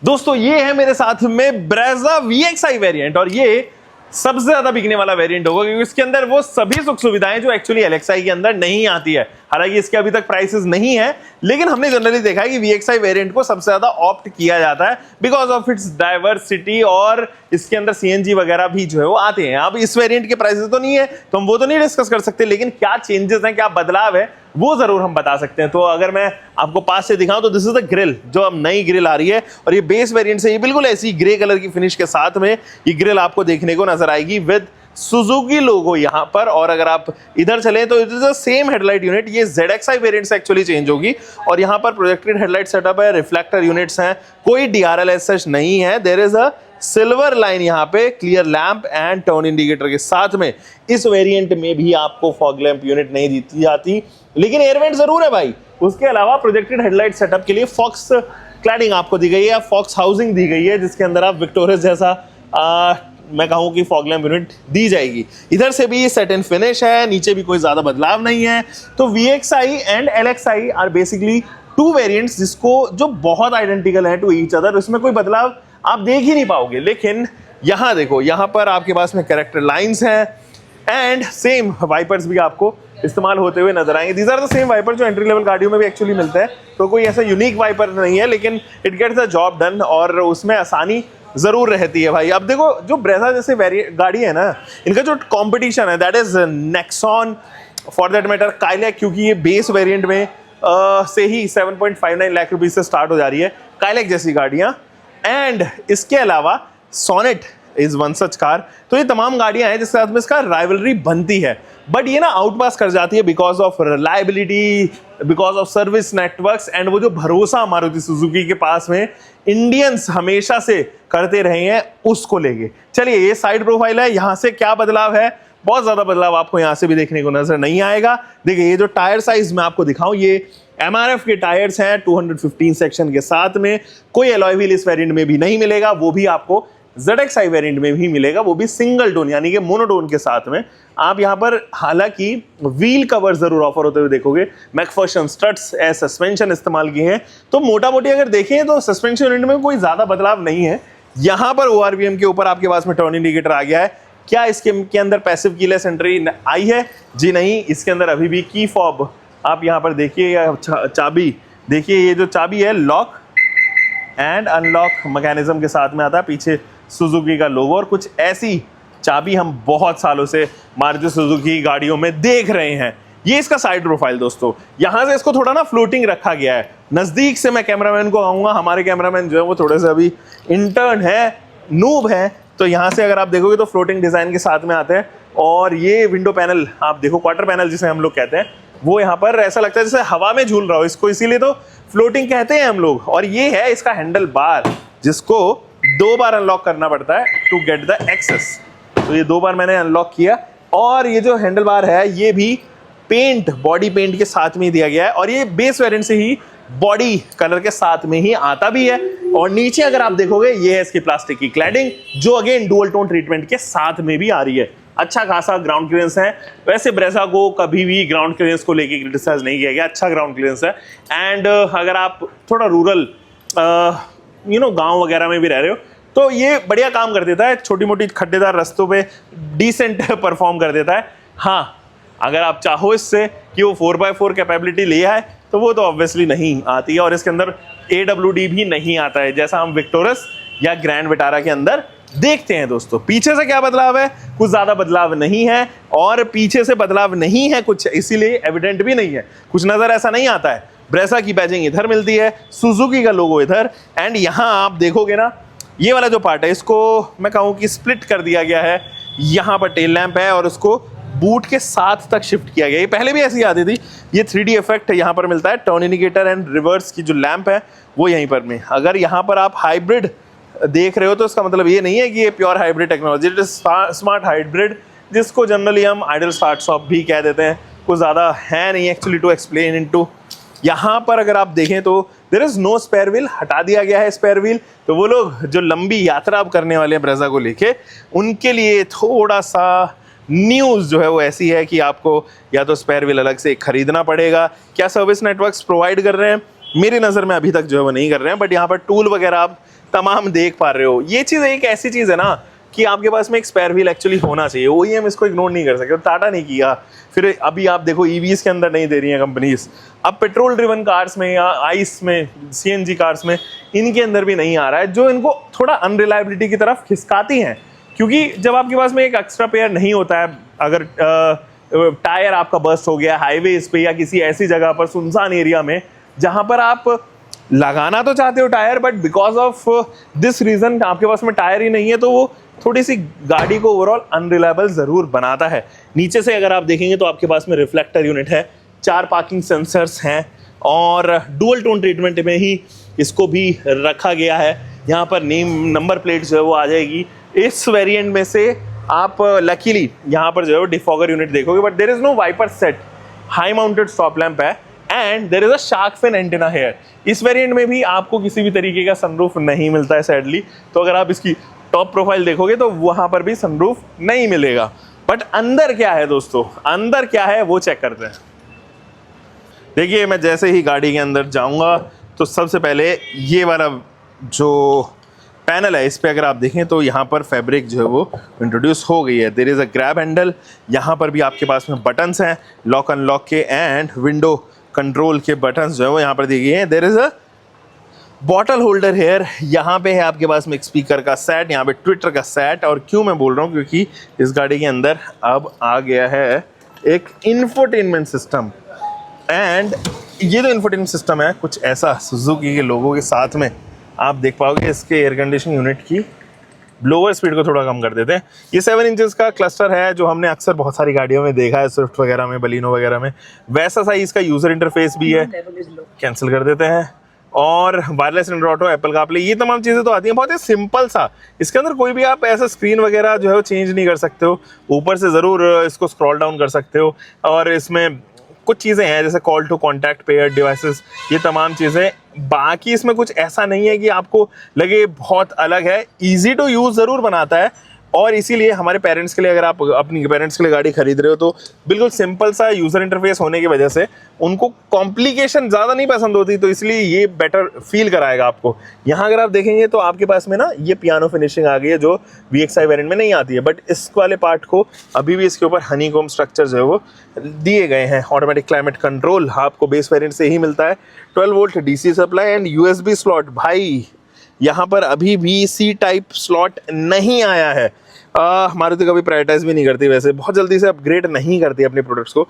दोस्तों ये है मेरे साथ में ब्रेजा VXi वेरिएंट और ये सबसे ज्यादा बिकने वाला वेरिएंट होगा क्योंकि इसके अंदर वो सभी सुख सुविधाएं जो एक्चुअली LXi के अंदर नहीं आती है। हालांकि इसके अभी तक प्राइसेस नहीं है, लेकिन हमने जनरली देखा है कि VXi वेरिएंट को सबसे ज्यादा ऑप्ट किया जाता है बिकॉज ऑफ इट्स डाइवर्सिटी और इसके अंदर CNG वगैरह भी जो है वो आते हैं। अब इस वेरिएंट के प्राइसेस तो नहीं है तो हम वो तो नहीं डिस्कस कर सकते, लेकिन क्या चेंजेस हैं, क्या बदलाव है वो जरूर हम बता सकते हैं। तो अगर मैं आपको पास से दिखाऊं तो दिस इज द ग्रिल, जो अब नई ग्रिल आ रही है और ये बेस वेरिएंट से ये बिल्कुल ऐसी ग्रे कलर की फिनिश के साथ में ये ग्रिल आपको देखने को नजर आएगी विद सुजुकी लोगो यहां पर। और अगर आप इधर चलें तो it is the same headlight unit, ये ZXi वेरिएंट से एक्चुअली चेंज होगी और यहां पर प्रोजेक्टेड हेडलाइट सेटअप है, रिफ्लेक्टर यूनिट्स हैं, कोई DRL एज सच नहीं है। There is a silver line यहाँ पे clear lamp and turn indicator के साथ में। इस वेरिएंट में भी आपको फॉग लैंप यूनिट नहीं दी जाती, लेकिन एयर वेंट जरूर है भाई। उसके अलावा प्रोजेक्टेड हेडलाइट सेटअप के लिए फॉक्स क्लैडिंग आपको दी गई है, फॉक्स हाउसिंग दी गई है, जिसके अंदर आप विक्टोरियस जैसा मैं कहूं कि फॉग लैंप यूनिट दी जाएगी। इधर से भी सेट एंड फिनिश है, नीचे भी कोई ज्यादा बदलाव नहीं है। तो VXi and LXi are basically two variants जिसको जो बहुत आइडेंटिकल है टू ईच अदर, इसमें कोई बदलाव आप देख ही नहीं पाओगे। लेकिन यहां देखो, यहां पर आपके पास में कैरेक्टर लाइंस हैं एंड सेम वाइपर्स भी आपको इस्तेमाल होते हुए नजर आएंगे। These are the same wiper जो एंट्री लेवल गाड़ियों में भी एक्चुअली मिलते हैं, तो कोई ऐसा यूनिक वाइपर नहीं है, लेकिन it gets the job done और उसमें आसानी जरूर रहती है भाई। अब देखो जो ब्रेजा जैसे गाड़ी है ना, इनका जो कंपटीशन है that is Nexon, for that matter Kylaq, क्योंकि ये बेस वेरिएंट में से ही 7.59 लाख रुपीज से स्टार्ट हो जा रही है काइलैक जैसी गाड़ियां। एंड इसके अलावा Sonet is one such car. तो ये तमाम गाड़ियां हैं जिसके साथ में इसका राइवलरी बनती है, बट ये ना आउटपास कर जाती है because of reliability, because of service networks and वो जो भरोसा मारुति सुजुकी के पास में इंडियंस हमेशा से करते रहे हैं उसको लेके। चलिए ये साइड प्रोफाइल है, यहां से क्या बदलाव है, बहुत ज्यादा बदलाव आपको यहां से भी देखने को नजर नहीं आएगा। देखिए ये जो टायर साइज मैं आपको दिखाऊं, ये MRF के टायर्स हैं 215 सेक्शन के साथ में। कोई एलॉय व्हील इस वेरिएंट में भी नहीं मिलेगा, वो भी आपको ZXi वेरिएंट में भी मिलेगा, वो भी सिंगल टोन यानी कि मोनोटोन के साथ में। आप यहां पर हालांकि व्हील कवर जरूर ऑफर होते हुए देखोगे, मैकफर्शन स्ट्रट्स एज सस्पेंशन इस्तेमाल किए हैं। तो मोटा मोटी अगर देखें तो सस्पेंशन यूनिट में कोई ज्यादा बदलाव नहीं है। यहां पर ORVM के ऊपर आपके पास में टर्न इंडिकेटर आ गया है। क्या इसके अंदर पैसिव कीलेस एंट्री आई है? जी नहीं, इसके अंदर अभी भी की फॉब आप यहां पर देखिए, या चाबी देखिए, ये जो चाबी है लॉक एंड अनलॉक मैकेनिज्म के साथ में आता है, पीछे सुजुकी का लोगो। और कुछ ऐसी चाबी हम बहुत सालों से मारुति सुजुकी गाड़ियों में देख रहे हैं। ये इसका साइड प्रोफाइल दोस्तों, यहां से इसको थोड़ा ना फ्लोटिंग रखा गया है। नजदीक से मैं कैमरामैन को कहूंगा, हमारे कैमरामैन जो है वो थोड़े से अभी इंटर्न है, नूब है, तो यहां से अगर आप देखोगे तो फ्लोटिंग डिजाइन के साथ में आते हैं। और ये विंडो पैनल आप देखो, क्वार्टर पैनल जिसे हम लोग कहते हैं, वो यहाँ पर ऐसा लगता है जैसे हवा में झूल रहा हो, इसको इसीलिए तो फ्लोटिंग कहते हैं हम लोग। और ये है इसका हैंडल बार, जिसको 2 बार अनलॉक करना पड़ता है टू गेट द एक्सेस। तो ये 2 बार मैंने अनलॉक किया। और ये जो हैंडल बार है ये भी पेंट, बॉडी पेंट के साथ में दिया गया है और ये बेस वेरिएंट से ही बॉडी कलर के साथ में ही आता भी है। और नीचे अगर आप देखोगे ये है इसकी प्लास्टिक की क्लैडिंग, जो अगेन डुअल टोन ट्रीटमेंट के साथ में भी आ रही है। अच्छा खासा ग्राउंड क्लियरेंस है। वैसे ब्रेजा को कभी भी ग्राउंड क्लियरेंस को लेके क्रिटिसाइज नहीं किया गया, अच्छा ग्राउंड क्लियरेंस है। एंड अगर आप थोड़ा रूरल गांव वगैरह में भी रह रहे हो तो ये बढ़िया काम कर देता है, छोटी मोटी खड्डेदार रास्तों पे डिसेंट परफॉर्म कर देता है। हाँ, अगर आप चाहो इससे कि वो 4x4 कैपेबिलिटी ले आए तो वो तो ऑब्वियसली नहीं आती है। और इसके अंदर AWD भी नहीं आता है, जैसा हम विक्टोरस या ग्रैंड विटारा के अंदर देखते हैं। दोस्तों पीछे से क्या बदलाव है? कुछ ज्यादा बदलाव नहीं है, और पीछे से बदलाव नहीं है कुछ, इसीलिए एविडेंट भी नहीं है, कुछ नजर ऐसा नहीं आता है। ब्रेजा की बैजिंग इधर मिलती है, सुजुकी का लोगो इधर। एंड यहां आप देखोगे ना, ये वाला जो पार्ट है इसको मैं कहूं कि स्प्लिट कर दिया गया है। यहां पर टेल लैंप है और उसको बूट के साथ तक शिफ्ट किया गया। ये पहले भी ऐसी आती थी। ये 3D इफेक्ट यहाँ पर मिलता है। टर्न इंडिकेटर एंड रिवर्स की जो लैंप है वो यहीं पर में। अगर यहाँ पर आप हाइब्रिड देख रहे हो तो इसका मतलब ये नहीं है कि ये pure hybrid technology, it is smart hybrid, जिसको जनरली हम आइडल स्टार्ट स्टॉप भी कह देते हैं। कुछ ज़्यादा है नहीं एक्चुअली टू एक्सप्लेन इनटू। यहाँ पर अगर आप देखें तो there is no spare wheel, हटा दिया गया है स्पेयर व्हील। तो वो लोग जो लंबी यात्रा आप करने वाले हैं ब्रेजा को लेके, उनके लिए थोड़ा सा न्यूज़ जो है वो ऐसी है कि आपको या तो स्पेयर व्हील अलग से खरीदना पड़ेगा। क्या सर्विस नेटवर्क्स प्रोवाइड कर रहे हैं? मेरी नज़र में अभी तक जो है वो नहीं कर रहे हैं, बट यहाँ पर टूल वगैरह आप तमाम देख पा रहे हो। ये चीज़ एक ऐसी चीज़ है ना कि आपके पास में एक स्पेयर व्हील एक्चुअली होना चाहिए। ओईएम इसको इग्नोर नहीं कर सकते, टाटा नहीं किया, फिर अभी आप देखो ईवीज के अंदर नहीं दे रही हैं कंपनीज, अब पेट्रोल ड्रिवन कार्स में या आइस में, सीएनजी कार्स में, इनके अंदर भी नहीं आ रहा है, जो इनको थोड़ा अनरिलायबिलिटी की तरफ खिसकाती हैं। क्योंकि जब आपके पास में एक एक्स्ट्रा पेयर नहीं होता है, अगर टायर आपका बस्ट हो गया हाईवेज पे या किसी ऐसी जगह पर सुनसान एरिया में जहां पर आप लगाना तो चाहते हो tyre, but because of this reason आपके पास में टायर ही नहीं है, तो वो थोड़ी सी गाड़ी को ओवरऑल अनरिलायबल जरूर बनाता है। नीचे से अगर आप देखेंगे तो आपके पास में रिफ्लेक्टर यूनिट है, 4 पार्किंग सेंसर्स हैं और डुअल टोन ट्रीटमेंट में ही इसको भी रखा गया है। यहाँ पर नेम नंबर प्लेट जो है वो आ जाएगी। इस वेरिएंट में से आप लकीली यहाँ पर जो है डिफॉगर यूनिट देखोगे, but there is no wiper set, high mounted stop lamp है and there is a shark fin antenna here. इस वेरिएंट में भी आपको किसी भी तरीके का सनरूफ नहीं मिलता है सैडली, तो अगर आप इसकी टॉप प्रोफाइल देखोगे तो वहां पर भी सनरूफ नहीं मिलेगा। बट अंदर क्या है दोस्तों, अंदर क्या है वो चेक करते हैं। देखिए मैं जैसे ही गाड़ी के अंदर जाऊंगा तो सबसे पहले ये वाला जो पैनल है इस पे अगर आप देखें तो यहाँ पर फैब्रिक जो है वो इंट्रोड्यूस हो गई है। There is a grab handle, यहाँ पर भी आपके पास में बटन्स हैं लॉक अनलॉक के एंड विंडो कंट्रोल के बटन्स जो है वो यहाँ पर दिए गए हैं। There is a bottle holder here, यहाँ पे है आपके पास में एक स्पीकर का सेट, यहाँ पे ट्विटर का सेट। और क्यों मैं बोल रहा हूँ, क्योंकि इस गाड़ी के अंदर अब आ गया है एक इंफोटेनमेंट सिस्टम। एंड ये जो इंफोटेनमेंट सिस्टम है कुछ ऐसा सुजुकी के लोगों के साथ में आप देख पाओगे। इसके एयर कंडीशनिंग यूनिट की ब्लोअर स्पीड को थोड़ा कम कर देते हैं। ये 7 इंचेस का क्लस्टर है जो हमने अक्सर बहुत सारी गाड़ियों में देखा है, स्विफ्ट वगैरह में, बलिनो वगैरह में, वैसा साइज का यूजर इंटरफेस भी है। कैंसिल कर देते हैं। और wireless inter auto, Apple CarPlay, ये तमाम चीज़ें तो आती हैं। बहुत ही सिंपल सा, इसके अंदर कोई भी आप ऐसा स्क्रीन वगैरह जो है वो चेंज नहीं कर सकते हो। ऊपर से ज़रूर इसको स्क्रॉल डाउन कर सकते हो और इसमें कुछ चीज़ें हैं जैसे call to contact, pair devices, ये तमाम चीज़ें। बाकी इसमें कुछ ऐसा नहीं है कि आपको लगे बहुत अलग है, ईजी टू यूज़ ज़रूर बनाता है। और इसीलिए हमारे पेरेंट्स के लिए, अगर आप अपनी पेरेंट्स के लिए गाड़ी खरीद रहे हो तो बिल्कुल सिंपल सा यूज़र इंटरफेस होने की वजह से उनको कॉम्प्लिकेशन ज़्यादा नहीं पसंद होती, तो इसलिए ये बेटर फील कराएगा आपको। यहाँ अगर आप देखेंगे तो आपके पास में ना ये पियानो फिनिशिंग आ गई है जो VXI वेरिएंट में नहीं आती है, बट इस वाले पार्ट को अभी भी इसके ऊपर हनीकॉम्ब स्ट्रक्चर जो है वो दिए गए हैं। ऑटोमेटिक क्लाइमेट कंट्रोल आपको बेस वेरिएंट से ही मिलता है। 12 volt DC supply and USB slot. भाई यहाँ पर अभी भी C टाइप स्लॉट नहीं आया है। मारुति कभी प्रायोरिटाइज भी नहीं करती, वैसे बहुत जल्दी से अपग्रेड नहीं करती अपने प्रोडक्ट्स को।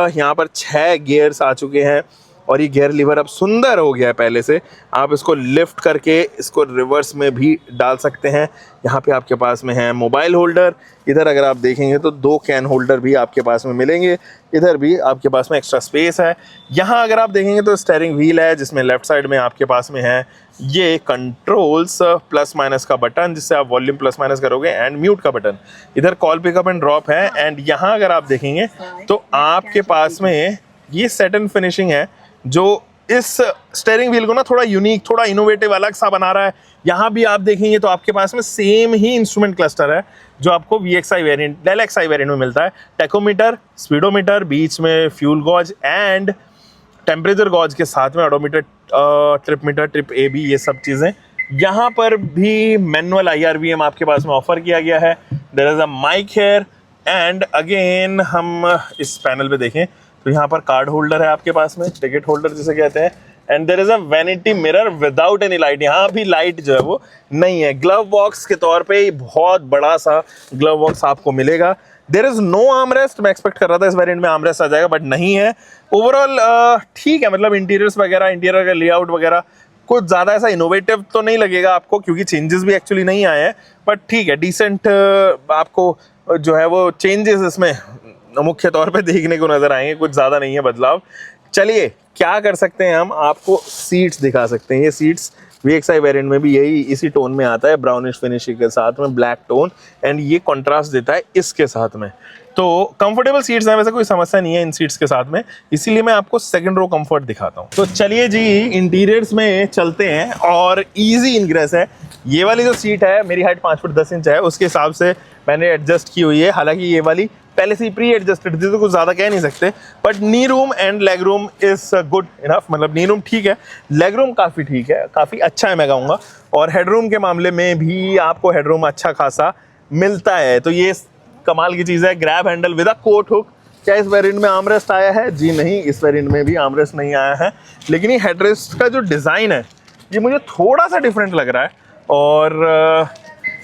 यहाँ पर 6 गियर्स आ चुके हैं और ये गियर लीवर अब सुंदर हो गया है पहले से। आप इसको लिफ्ट करके इसको रिवर्स में भी डाल सकते हैं। यहाँ पे आपके पास में है मोबाइल होल्डर। इधर अगर आप देखेंगे तो 2 कैन होल्डर भी आपके पास में मिलेंगे। इधर भी आपके पास में एक्स्ट्रा स्पेस है। यहाँ अगर आप देखेंगे तो स्टीयरिंग व्हील है जिसमें लेफ्ट साइड में आपके पास में है ये कंट्रोल्स, प्लस माइनस का बटन जिससे आप वॉल्यूम प्लस माइनस करोगे, एंड म्यूट का बटन। इधर कॉल पिकअप एंड ड्रॉप है। एंड यहाँ अगर आप देखेंगे तो आपके पास में ये सैटिन फिनिशिंग है जो इस स्टीयरिंग व्हील को ना थोड़ा यूनिक, थोड़ा इनोवेटिव, अलग सा बना रहा है। यहाँ भी आप देखेंगे तो आपके पास में सेम ही इंस्ट्रूमेंट क्लस्टर है जो आपको VXI वेरिएंट, डेल XI वेरिएंट में मिलता है। टेकोमीटर, स्पीडोमीटर, बीच में fuel gauge and temperature gauge के साथ में odometer, trip meter, trip AB, ये सब चीज़ें। यहाँ पर भी मैनुअल IRVM आपके पास में ऑफर किया गया है। There is a mic here and again हम इस पैनल पे देखें तो यहाँ पर कार्ड होल्डर है आपके पास में, टिकट होल्डर जिसे कहते हैं। And there is a vanity mirror without any light. यहाँ भी लाइट जो है वो नहीं है। ग्लव बॉक्स के तौर पे बहुत बड़ा सा ग्लव बॉक्स आपको मिलेगा। There is no armrest. मैं एक्सपेक्ट कर रहा था इस वेरिएंट में आर्मरेस्ट आ जाएगा, बट नहीं है। ओवरऑल ठीक है, मतलब इंटीरियर्स वगैरह, इंटीरियर का लेआउट वगैरह कुछ ज़्यादा ऐसा इनोवेटिव तो नहीं लगेगा आपको क्योंकि चेंजेस भी एक्चुअली नहीं आए हैं, बट ठीक है, डिसेंट आपको जो है वो चेंजेस इसमें मुख्य तौर पे देखने को नजर आएंगे। कुछ ज़्यादा नहीं है बदलाव। चलिए क्या कर सकते हैं हम, आपको सीट्स दिखा सकते हैं। ये सीट्स VXI वेरिएंट में भी यही इसी टोन में आता है, ब्राउनिश फिनिशिंग के साथ में ब्लैक टोन, एंड ये कंट्रास्ट देता है इसके साथ में। तो कंफर्टेबल सीट्स हैं, वैसे कोई समस्या नहीं है इन सीट्स के साथ में, इसीलिए मैं आपको सेकंड रो कंफर्ट दिखाता हूँ। तो चलिए जी इंटीरियर्स में चलते हैं और इजी इनग्रेस है। ये वाली जो सीट है, मेरी हाइट 5 फुट 10 इंच है, उसके हिसाब से मैंने एडजस्ट की हुई है। हालांकि ये वाली पहले से ही प्री एडजस्टेड थी, तो कुछ ज़्यादा कह नहीं सकते। But knee room and leg room is good enough, मतलब नी रूम ठीक है, लेग रूम काफ़ी ठीक है, काफ़ी अच्छा है मैं कहूँगा। और हेडरूम के मामले में भी आपको हेडरूम अच्छा खासा मिलता है, तो ये कमाल की चीज़ है। Grab handle with a coat hook. क्या इस वेरिएंट में आर्मरेस्ट आया है? जी नहीं, इस वेरिएंट में भी आर्मरेस्ट नहीं आया है, लेकिन ये हेडरेस्ट का जो डिज़ाइन है ये मुझे थोड़ा सा डिफरेंट लग रहा है। और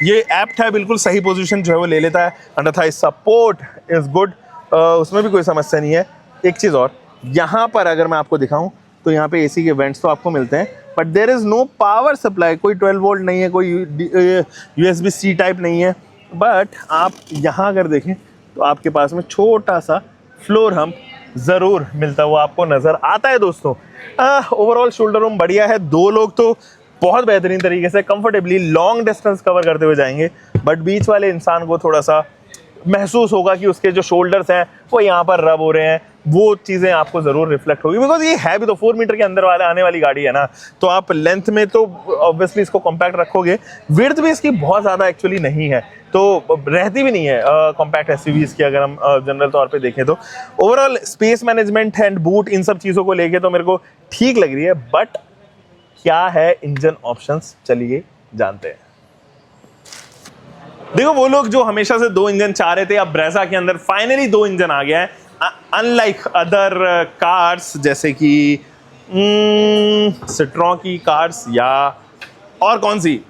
ये एप्ट है, बिल्कुल सही पोजीशन जो है वो ले लेता है। अन्यथा सपोर्ट इज़ गुड, उसमें भी कोई समस्या नहीं है। एक चीज़ और, यहाँ पर अगर मैं आपको दिखाऊं तो यहाँ पे एसी के वेंट्स तो आपको मिलते हैं, but there is no power supply. कोई 12 वोल्ट नहीं है, कोई USB-C टाइप नहीं है। बट आप यहाँ अगर देखें तो आपके पास में छोटा सा फ्लोर हम्प ज़रूर मिलता हुआ आपको नज़र आता है दोस्तों। ओवरऑल शोल्डर रूम बढ़िया है, 2 लोग तो बहुत बेहतरीन तरीके से कंफर्टेबली लॉन्ग डिस्टेंस कवर करते हुए जाएंगे। बट बीच वाले इंसान को थोड़ा सा महसूस होगा कि उसके जो शोल्डर्स हैं वो यहाँ पर रब हो रहे हैं, वो चीज़ें आपको ज़रूर रिफ्लेक्ट होगी। बिकॉज ये है भी तो 4 मीटर के अंदर वाले आने वाली गाड़ी है ना, तो आप लेंथ में तो ऑब्वियसली इसको कॉम्पैक्ट रखोगे। विड्थ भी इसकी बहुत ज़्यादा एक्चुअली नहीं है, तो रहती भी नहीं है कॉम्पैक्ट एसयूवीज़ की, अगर हम जनरल तौर पे देखें तो। Overall space management and boot, इन सब चीज़ों को लेके तो मेरे को ठीक लग रही है। बट क्या है इंजन ऑप्शंस, चलिए जानते हैं। देखो, वो लोग जो हमेशा से 2 इंजन चाह रहे थे, अब ब्रेजा के अंदर फाइनली 2 इंजन आ गया है। अनलाइक अदर कार्स जैसे कि सिट्रॉन की कार्स या और कौन सी,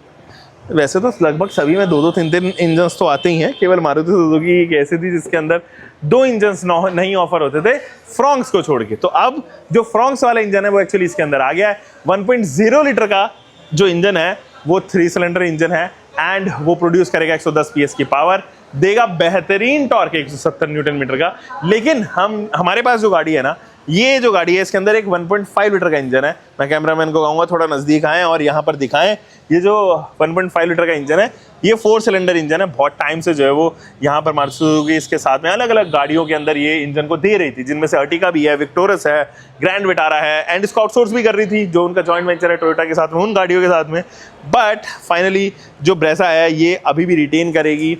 वैसे तो लगभग सभी में 2-2, 3-3 इंजन तो आते ही हैं। केवल मारुति सुजुकी एक ऐसी थी जिसके अंदर 2 इंजन नहीं ऑफर होते थे, फ्रॉन्क्स को छोड़ के। तो अब जो फ्रॉन्क्स वाला इंजन है वो एक्चुअली इसके अंदर आ गया है। 1.0 लीटर का जो इंजन है वो 3 सिलेंडर इंजन है एंड वो प्रोड्यूस करेगा 110 PS की पावर, देगा बेहतरीन टॉर्क 170 न्यूटन मीटर का। लेकिन हमारे पास जो गाड़ी है ना, ये जो गाड़ी है इसके अंदर एक 1.5 लीटर का इंजन है। मैं कैमरामैन को कहूँगा थोड़ा नज़दीक आएँ और यहाँ पर दिखाएं। ये जो 1.5 लीटर का इंजन है ये 4 सिलेंडर इंजन है। बहुत टाइम से जो है वो यहाँ पर मारुति सुजुकी इसके साथ में अलग अलग गाड़ियों के अंदर ये इंजन को दे रही थी, जिनमें से अर्टिगा भी है, विक्टोरस है, ग्रैंड विटारा है, एंड इसको आउटसोर्स भी कर रही थी, जो उनका जॉइंट वेंचर है टोयोटा के साथ में, उन गाड़ियों के साथ में। बट फाइनली जो ब्रेजा है ये अभी भी रिटेन करेगी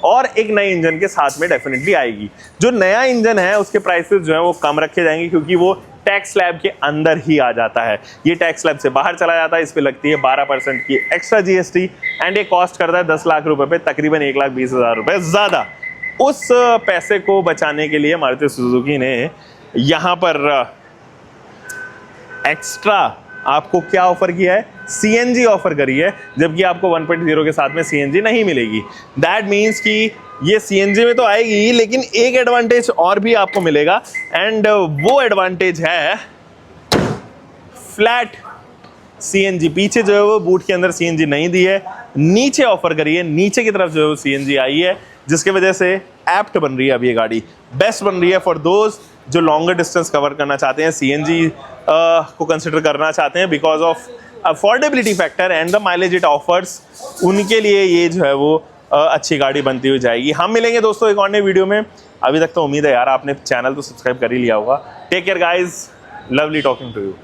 और एक नए इंजन के साथ में डेफिनेटली आएगी। जो नया इंजन है उसके प्राइसेस जो है वो कम रखे जाएंगे, क्योंकि वो टैक्स स्लैब के अंदर ही आ जाता है। ये टैक्स स्लैब से बाहर चला जाता है, इस पे लगती है 12% की एक्स्ट्रा GST एंड ये कॉस्ट करता है 10 लाख रुपए पे, तकरीबन 1,20,000 रुपए ज़्यादा। उस पैसे को बचाने के लिए मारुति सुजुकी ने यहाँ पर एक्स्ट्रा आपको क्या ऑफर किया है, CNG ऑफर करी है, जबकि आपको 1.0 के साथ में CNG नहीं मिलेगी। दैट मीन्स कि ये CNG में तो आएगी, लेकिन एक एडवांटेज और भी आपको मिलेगा एंड वो एडवांटेज है फ्लैट CNG। पीछे जो है वो बूट के अंदर CNG नहीं दी है, नीचे ऑफर करी है, नीचे की तरफ जो है वो CNG आई है, जिसके वजह से एप्ट बन रही है। अब ये गाड़ी बेस्ट बन रही है फॉर दोज जो लॉन्गर डिस्टेंस कवर करना चाहते हैं, CNG को कंसिडर करना चाहते हैं because of affordability factor and the mileage it offers. उनके लिए ये जो है वो अच्छी गाड़ी बनती हुई जाएगी। हम मिलेंगे दोस्तों एक और नए वीडियो में। अभी तक तो उम्मीद है यार आपने चैनल तो सब्सक्राइब कर ही लिया होगा। Take care guys, lovely talking to you.